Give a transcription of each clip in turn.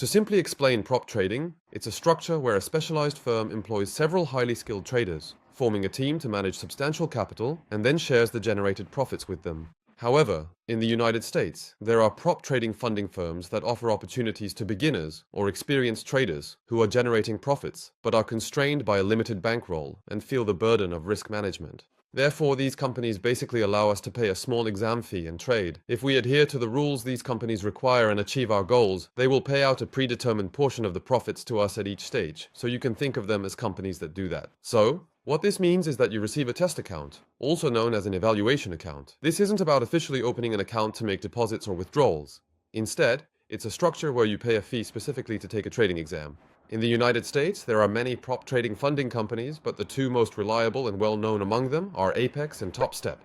To simply explain prop trading, it's a structure where a specialized firm employs several highly skilled traders, forming a team to manage substantial capital and then shares the generated profits with them. However, in the United States, there are prop trading funding firms that offer opportunities to beginners or experienced traders who are generating profits but are constrained by a limited bankroll and feel the burden of risk management. Therefore, these companies basically allow us to pay a small exam fee and trade. If we adhere to the rules these companies require and achieve our goals, they will pay out a predetermined portion of the profits to us at each stage. So you can think of them as companies that do that. So, what this means is that you receive a test account, also known as an evaluation account. This isn't about officially opening an account to make deposits or withdrawals. Instead, it's a structure where you pay a fee specifically to take a trading exam. In the United States, there are many prop trading funding companies, but the two most reliable and well-known among them are Apex and TopStep.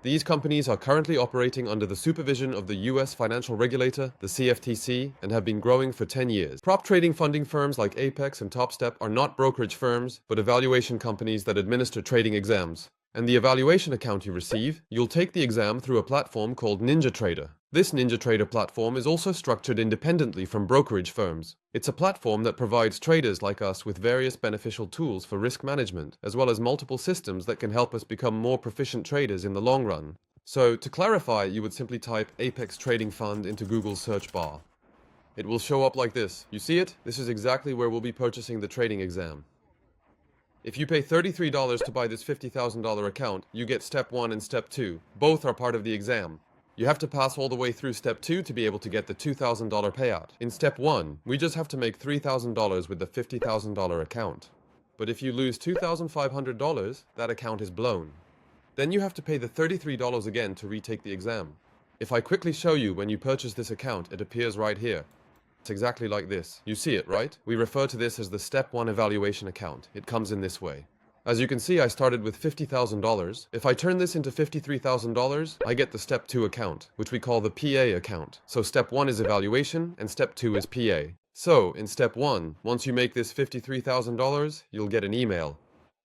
These companies are currently operating under the supervision of the US financial regulator, the CFTC, and have been growing for 10 years. Prop trading funding firms like Apex and TopStep are not brokerage firms, but evaluation companies that administer trading exams. And the evaluation account you receive, you'll take the exam through a platform called NinjaTrader. This NinjaTrader platform is also structured independently from brokerage firms. It's a platform that provides traders like us with various beneficial tools for risk management, as well as multiple systems that can help us become more proficient traders in the long run. So, to clarify, you would simply type Apex Trading Fund into Google's search bar. It will show up like this. You see it? This is exactly where we'll be purchasing the trading exam. If you pay $33 to buy this $50,000 account, you get Step 1 and Step 2. Both are part of the exam. You have to pass all the way through Step 2 to be able to get the $2,000 payout. In Step 1, we just have to make $3,000 with the $50,000 account. But if you lose $2,500, that account is blown. Then you have to pay the $33 again to retake the exam. If I quickly show you when you purchase this account, it appears right here. It's exactly like this. You see it, right? We refer to this as the Step 1 evaluation account. It comes in this way. As you can see, I started with $50,000. If I turn this into $53,000, I get the Step 2 account, which we call the PA account. So Step 1 is evaluation, and Step 2 is PA. So, in Step 1, once you make this $53,000, you'll get an email.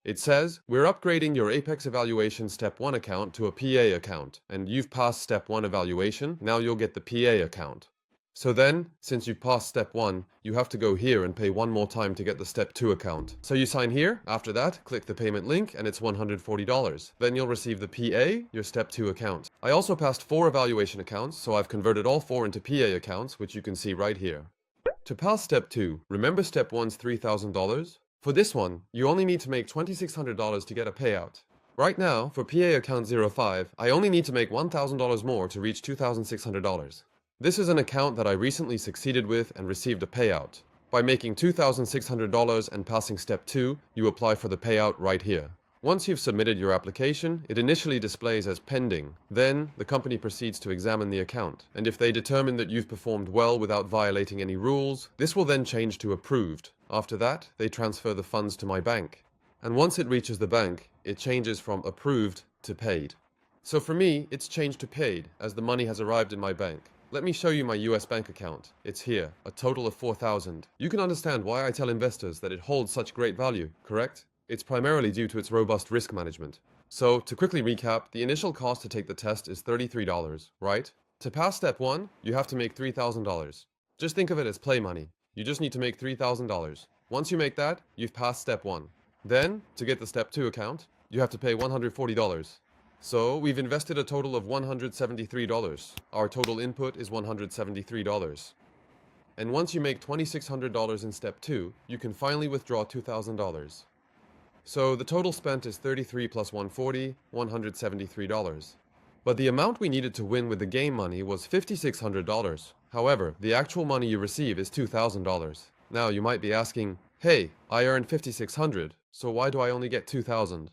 It says, we're upgrading your Apex Evaluation Step 1 account to a PA account, and you've passed Step 1 evaluation, now you'll get the PA account. So then, since you've passed Step 1, you have to go here and pay one more time to get the Step 2 account. So you sign here, after that, click the payment link, and it's $140. Then you'll receive the PA, your Step 2 account. I also passed 4 evaluation accounts, so I've converted all 4 into PA accounts, which you can see right here. To pass Step 2, remember Step 1's $3,000? For this one, you only need to make $2,600 to get a payout. Right now, for PA account 05, I only need to make $1,000 more to reach $2,600. This is an account that I recently succeeded with and received a payout. By making $2,600 and passing Step 2, you apply for the payout right here. Once you've submitted your application, it initially displays as pending. Then, the company proceeds to examine the account. And if they determine that you've performed well without violating any rules, this will then change to approved. After that, they transfer the funds to my bank. And once it reaches the bank, it changes from approved to paid. So for me, it's changed to paid, as the money has arrived in my bank. Let me show you my US bank account. It's here, a total of $4,000. You can understand why I tell investors that it holds such great value, correct? It's primarily due to its robust risk management. So, to quickly recap, the initial cost to take the test is $33, right? To pass Step 1, you have to make $3,000. Just think of it as play money. You just need to make $3,000. Once you make that, you've passed Step 1. Then, to get the Step 2 account, you have to pay $140. So, we've invested a total of $173. Our total input is $173. And once you make $2,600 in Step 2, you can finally withdraw $2,000. So, the total spent is $33 plus $140, $173. But the amount we needed to win with the game money was $5,600. However, the actual money you receive is $2,000. Now, you might be asking, hey, I earned $5,600, so why do I only get $2,000?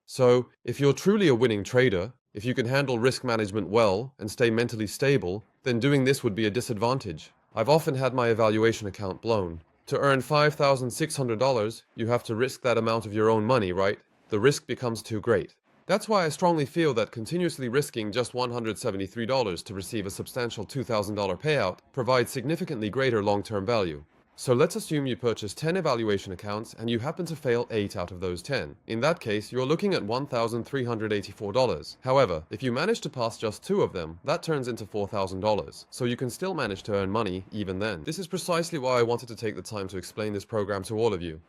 So, if you're truly a winning trader, if you can handle risk management well and stay mentally stable, then doing this would be a disadvantage. I've often had my evaluation account blown. To earn $5,600, you have to risk that amount of your own money, right? The risk becomes too great. That's why I strongly feel that continuously risking just $173 to receive a substantial $2,000 payout provides significantly greater long-term value. So let's assume you purchase 10 evaluation accounts and you happen to fail 8 out of those 10. In that case, you're looking at $1,384. However, if you manage to pass just 2 of them, that turns into $4,000. So you can still manage to earn money even then. This is precisely why I wanted to take the time to explain this program to all of you.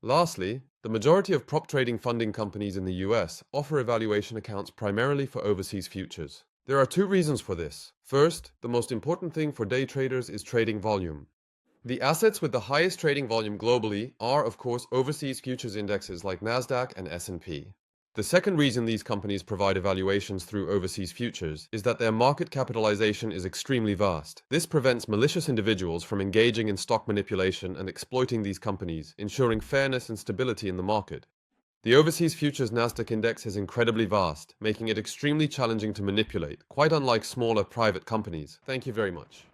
Lastly, the majority of prop trading funding companies in the US offer evaluation accounts primarily for overseas futures. There are 2 reasons for this. First, the most important thing for day traders is trading volume. The assets with the highest trading volume globally are, of course, overseas futures indexes like Nasdaq and S&P. The second reason these companies provide evaluations through overseas futures is that their market capitalization is extremely vast. This prevents malicious individuals from engaging in stock manipulation and exploiting these companies, ensuring fairness and stability in the market. The overseas futures Nasdaq index is incredibly vast, making it extremely challenging to manipulate, quite unlike smaller private companies. Thank you very much.